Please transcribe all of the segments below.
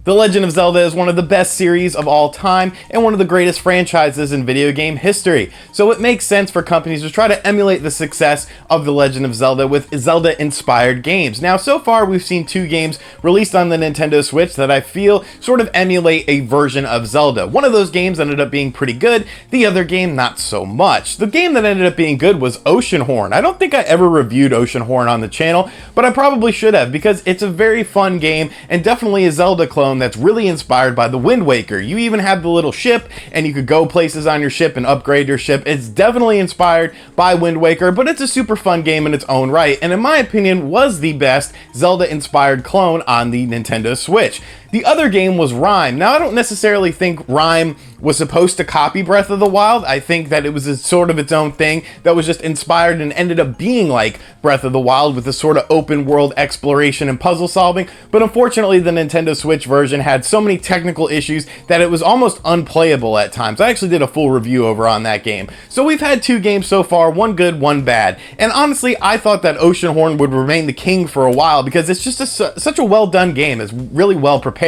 The Legend of Zelda is one of the best series of all time and one of the greatest franchises in video game history. So it makes sense for companies to try to emulate the success of The Legend of Zelda with Zelda-inspired games. Now, so far we've seen 2 games released on the Nintendo Switch that I feel sort of emulate a version of Zelda. One of those games ended up being pretty good, the other game not so much. The game that ended up being good was Oceanhorn. I don't think I ever reviewed Oceanhorn on the channel, but I probably should have because it's a very fun game and definitely a Zelda clone that's really inspired by the Wind Waker. You even have the little ship and you could go places on your ship and upgrade your ship. It's definitely inspired by Wind Waker, but it's a super fun game in its own right, and in my opinion was the best Zelda inspired clone on the Nintendo Switch. The other game was Rime. Now, I don't necessarily think Rime was supposed to copy Breath of the Wild. I think that it was a sort of its own thing that was just inspired and ended up being like Breath of the Wild with a sort of open world exploration and puzzle solving. But unfortunately, the Nintendo Switch version had so many technical issues that it was almost unplayable at times. I actually did a full review over on that game. So we've had 2 games so far, one good, one bad. And honestly, I thought that Oceanhorn would remain the king for a while because it's just such a well done game. It's really well prepared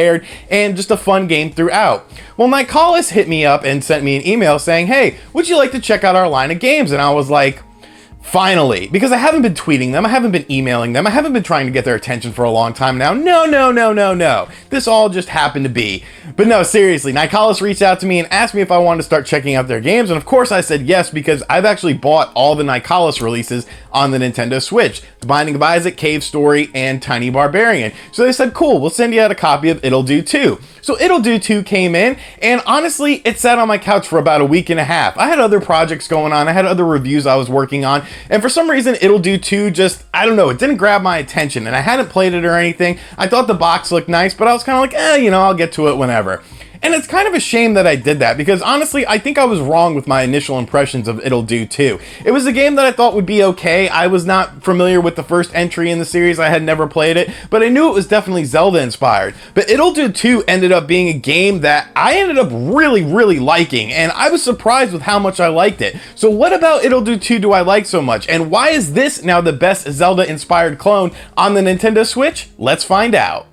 and just a fun game throughout. Well, Nicholas hit me up and sent me an email saying, hey, would you like to check out our line of games? And I was like, finally, because I haven't been tweeting them, I haven't been emailing them, I haven't been trying to get their attention for a long time now. No. This all just happened to be. But no, seriously, Nicholas reached out to me and asked me if I wanted to start checking out their games, and of course I said yes, because I've actually bought all the Nicholas releases on the Nintendo Switch. The Binding of Isaac, Cave Story, and Tiny Barbarian. So they said, cool, we'll send you out a copy of Ittle Dew 2. So Ittle Dew 2 came in, and honestly, it sat on my couch for about a week and a half. I had other projects going on, I had other reviews I was working on, and for some reason, Ittle Dew 2 just, I don't know, it didn't grab my attention, and I hadn't played it or anything. I thought the box looked nice, but I was kind of like, I'll get to it whenever. And it's kind of a shame that I did that, because honestly, I think I was wrong with my initial impressions of Ittle Dew 2. It was a game that I thought would be okay. I was not familiar with the first entry in the series. I had never played it, but I knew it was definitely Zelda inspired. But Ittle Dew 2 ended up being a game that I ended up really liking, and I was surprised with how much I liked it. So what about Ittle Dew 2 do I like so much? And why is this now the best Zelda inspired clone on the Nintendo Switch? Let's find out.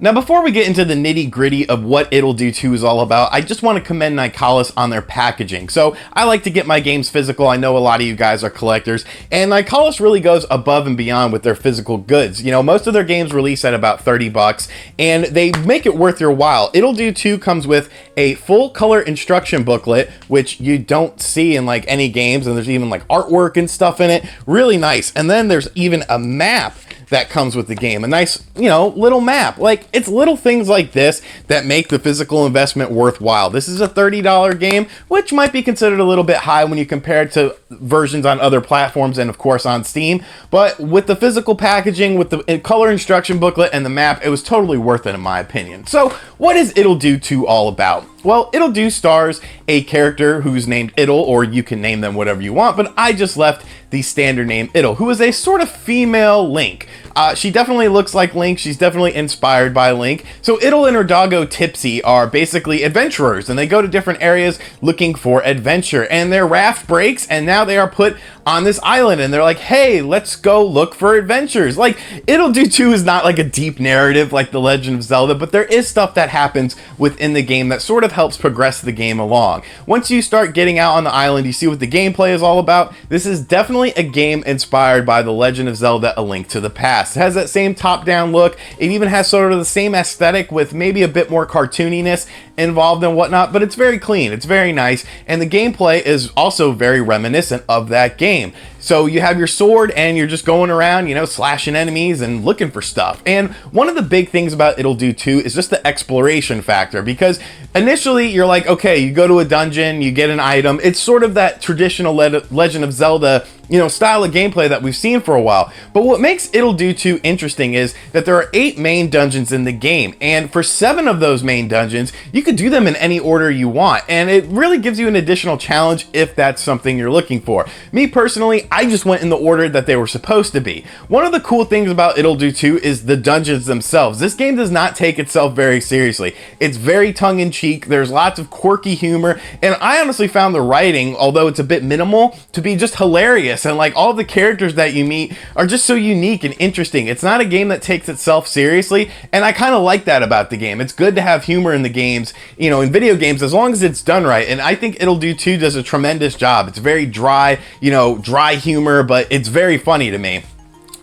Now, before we get into the nitty-gritty of what Ittle Dew 2 is all about, I just want to commend Nicholas on their packaging. So, I like to get my games physical. I know a lot of you guys are collectors, and Nicholas really goes above and beyond with their physical goods. You know, most of their games release at about 30 bucks, and they make it worth your while. Ittle Dew 2 comes with a full-color instruction booklet, which you don't see in, like, any games, and there's even, like, artwork and stuff in it. Really nice. And then there's even a map that comes with the game. A nice, little map. Like, it's little things like this that make the physical investment worthwhile. This is a $30 game, which might be considered a little bit high when you compare it to versions on other platforms and, of course, on Steam. But with the physical packaging, with the color instruction booklet and the map, it was totally worth it, in my opinion. So, what is Ittle Dew 2 all about? Well, Ittle Dew stars a character who's named Ittle, or you can name them whatever you want, but I just left the standard name Ittle, who is a sort of female Link. She definitely looks like Link. She's definitely inspired by Link. So Ittle and her doggo Tipsy are basically adventurers, and they go to different areas looking for adventure. And their raft breaks, and now they are put on this island, and they're like, hey, let's go look for adventures. Like, Ittle Dew 2 is not like a deep narrative like The Legend of Zelda, but there is stuff that happens within the game that sort of helps progress the game along. Once you start getting out on the island, you see what the gameplay is all about. This is definitely a game inspired by The Legend of Zelda: A Link to the Past. It has that same top-down look. It even has sort of the same aesthetic with maybe a bit more cartooniness involved and whatnot, but it's very clean, it's very nice, and the gameplay is also very reminiscent of that game. So you have your sword and you're just going around, slashing enemies and looking for stuff. And one of the big things about Ittle Dew 2 is just the exploration factor, because initially you're like, okay, you go to a dungeon, you get an item. It's sort of that traditional Legend of Zelda style of gameplay that we've seen for a while. But what makes Ittle Dew 2 interesting is that there are 8 main dungeons in the game, and for 7 of those main dungeons, you could do them in any order you want, and it really gives you an additional challenge if that's something you're looking for. Me personally, I just went in the order that they were supposed to be. One of the cool things about Ittle Dew 2 is the dungeons themselves. This game does not take itself very seriously. It's very tongue-in-cheek, there's lots of quirky humor, and I honestly found the writing, although it's a bit minimal, to be just hilarious. And like all the characters that you meet are just so unique and interesting. It's not a game that takes itself seriously, and I kind of like that about the game. It's good to have humor in the games, in video games, as long as it's done right. And I think Ittle Dew 2 does a tremendous job. It's very dry, dry humor, but it's very funny to me.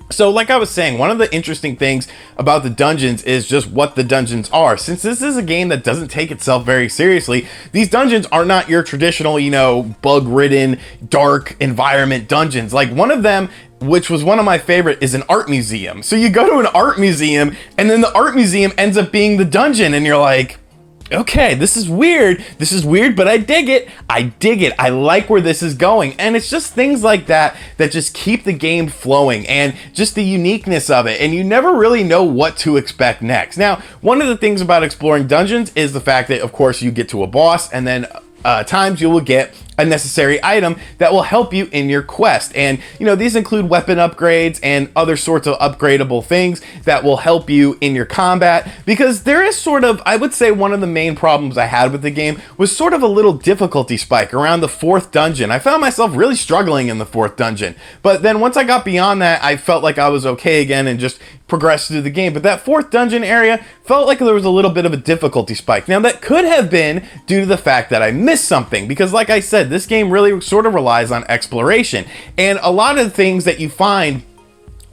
So like I was saying, one of the interesting things about the dungeons is just what the dungeons are. Since this is a game that doesn't take itself very seriously, these dungeons are not your traditional, bug-ridden, dark environment dungeons. Like one of them, which was one of my favorite, is an art museum. So you go to an art museum, and then the art museum ends up being the dungeon, and you're like, okay, this is weird, but I dig it, I like where this is going. And it's just things like that that just keep the game flowing, and just the uniqueness of it, and you never really know what to expect next. Now, one of the things about exploring dungeons is the fact that, of course, you get to a boss, and then times you will get a necessary item that will help you in your quest. And these include weapon upgrades and other sorts of upgradable things that will help you in your combat, because there is sort of, I would say, one of the main problems I had with the game was sort of a little difficulty spike around the 4th dungeon. I found myself really struggling in the 4th dungeon, but then once I got beyond that, I felt like I was okay again and just progressed through the game. But that 4th dungeon area felt like there was a little bit of a difficulty spike. Now that could have been due to the fact that I missed something, because like I said, this game really sort of relies on exploration, and a lot of the things that you find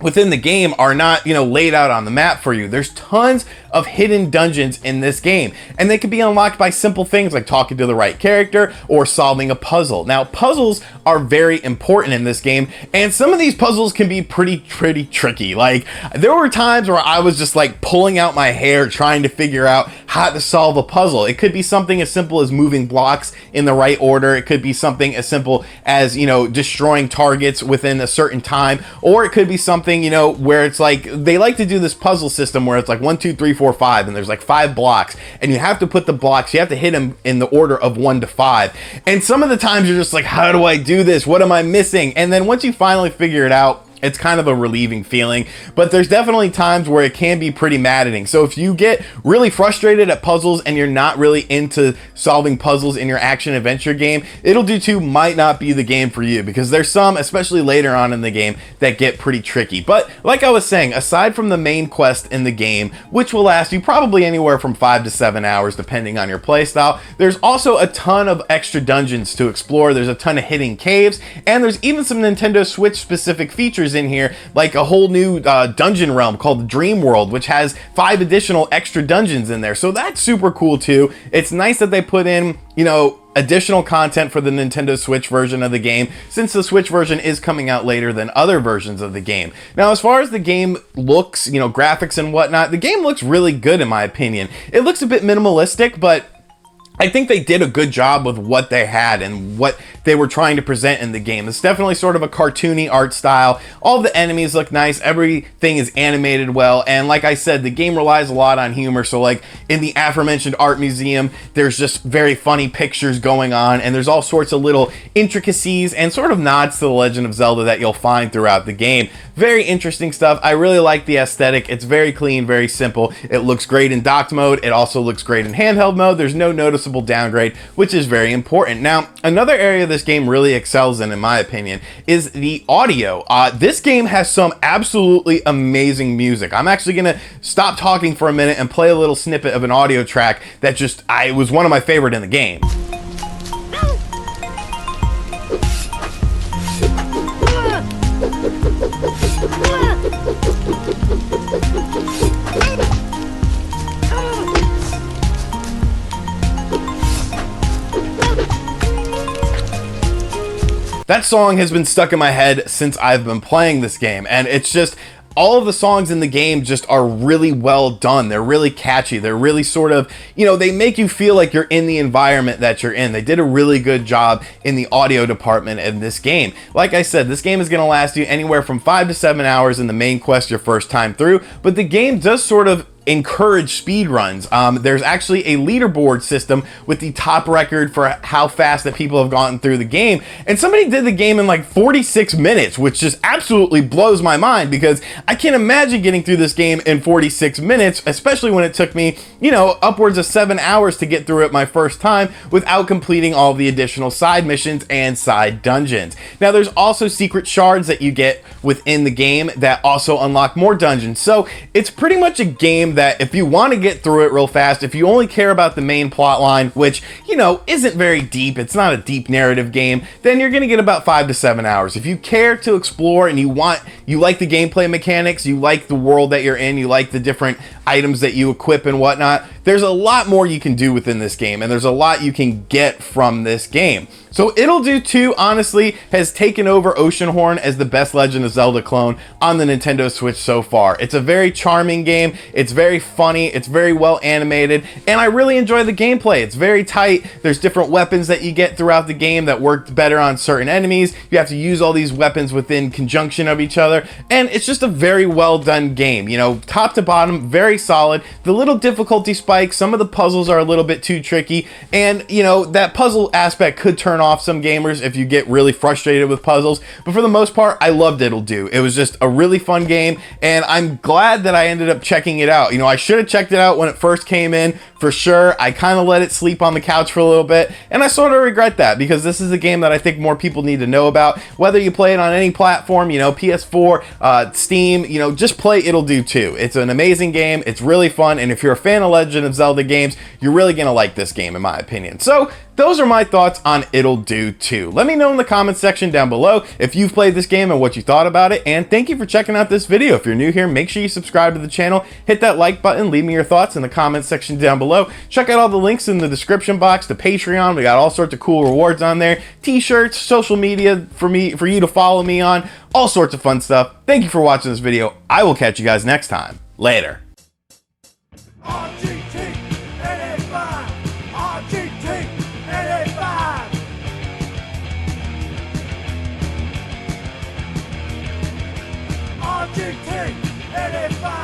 within the game are not, laid out on the map for you. There's tons of hidden dungeons in this game, and they can be unlocked by simple things like talking to the right character or solving a puzzle. Now, puzzles are very important in this game, and some of these puzzles can be pretty tricky. Like, there were times where I was just like pulling out my hair trying to figure out how to solve a puzzle. It could be something as simple as moving blocks in the right order. It could be something as simple as, destroying targets within a certain time, or it could be something, where it's like, they like to do this puzzle system where it's like 1, 2, 3, 4, 5, and there's like 5 blocks, and you have to put the blocks, you have to hit them in the order of 1 to 5. And some of the times you're just like, how do I do this? What am I missing? And then once you finally figure it out, it's kind of a relieving feeling, but there's definitely times where it can be pretty maddening. So if you get really frustrated at puzzles and you're not really into solving puzzles in your action adventure game, Ittle Dew 2 might not be the game for you, because there's some, especially later on in the game, that get pretty tricky. But like I was saying, aside from the main quest in the game, which will last you probably anywhere from 5 to 7 hours depending on your playstyle, there's also a ton of extra dungeons to explore. There's a ton of hidden caves, and there's even some Nintendo Switch specific features in here, like a whole new dungeon realm called the Dream World, which has 5 additional extra dungeons in there. So that's super cool too. It's nice that they put in, additional content for the Nintendo Switch version of the game, since the Switch version is coming out later than other versions of the game. Now, as far as the game looks, graphics and whatnot, the game looks really good in my opinion. It looks a bit minimalistic, but I think they did a good job with what they had and what they were trying to present in the game. It's definitely sort of a cartoony art style. All the enemies look nice. Everything is animated well. And like I said, the game relies a lot on humor. So like in the aforementioned art museum, there's just very funny pictures going on. And there's all sorts of little intricacies and sort of nods to The Legend of Zelda that you'll find throughout the game. Very interesting stuff. I really like the aesthetic. It's very clean, very simple. It looks great in docked mode. It also looks great in handheld mode. There's no noticeable downgrade, which is very important. Now, another area this game really excels in my opinion, is the audio. This game has some absolutely amazing music. I'm actually gonna stop talking for a minute and play a little snippet of an audio track that was one of my favorite in the game. That song has been stuck in my head since I've been playing this game, and it's just all of the songs in the game just are really well done. They're really catchy. They're really sort of, you know, they make you feel like you're in the environment that you're in. They did a really good job in the audio department in this game. Like I said, this game is going to last you anywhere from 5 to 7 hours in the main quest your first time through, but the game does sort of encourage speed runs. There's actually a leaderboard system with the top record for how fast that people have gotten through the game, and somebody did the game in like 46 minutes, which just absolutely blows my mind, because I can't imagine getting through this game in 46 minutes, especially when it took me, you know, upwards of 7 hours to get through it my first time without completing all the additional side missions and side dungeons. Now, there's also secret shards that you get within the game that also unlock more dungeons, so it's pretty much a game that if you want to get through it real fast, if you only care about the main plot line, which, you know, isn't very deep, it's not a deep narrative game, then you're going to get about 5 to 7 hours. If you care to explore and you like the gameplay mechanics, you like the world that you're in, you like the different items that you equip and whatnot, there's a lot more you can do within this game, and there's a lot you can get from this game. So Ittle Dew 2 honestly has taken over Oceanhorn as the best Legend of Zelda clone on the Nintendo Switch so far. It's a very charming game, it's very funny, it's very well animated, and I really enjoy the gameplay. It's very tight. There's different weapons that you get throughout the game that work better on certain enemies. You have to use all these weapons within conjunction of each other, and it's just a very well done game. You know, top to bottom, very solid. The little difficulty spikes, some of the puzzles are a little bit too tricky, and you know, that puzzle aspect could turn off some gamers if you get really frustrated with puzzles, but for the most part, I loved Ittle Dew. It was just a really fun game, and I'm glad that I ended up checking it out. You know, I should have checked it out when it first came in, for sure. I kind of let it sleep on the couch for a little bit, and I sort of regret that, because this is a game that I think more people need to know about. Whether you play it on any platform, you know, PS4, Steam, you know, just play Ittle Dew 2. It's an amazing game, it's really fun, and if you're a fan of Legend of Zelda games, you're really gonna like this game, in my opinion. So those are my thoughts on Ittle Dew 2. Let me know in the comments section down below if you've played this game and what you thought about it, and thank you for checking out this video. If you're new here, make sure you subscribe to the channel, hit that like button, leave me your thoughts in the comments section down below. Check out all the links in the description box to Patreon. We got all sorts of cool rewards on there, t-shirts, social media for you to follow me on, all sorts of fun stuff. Thank you for watching this video. I will catch you guys next time. Later. RGT NA5, RGT NA5. RGT NA5.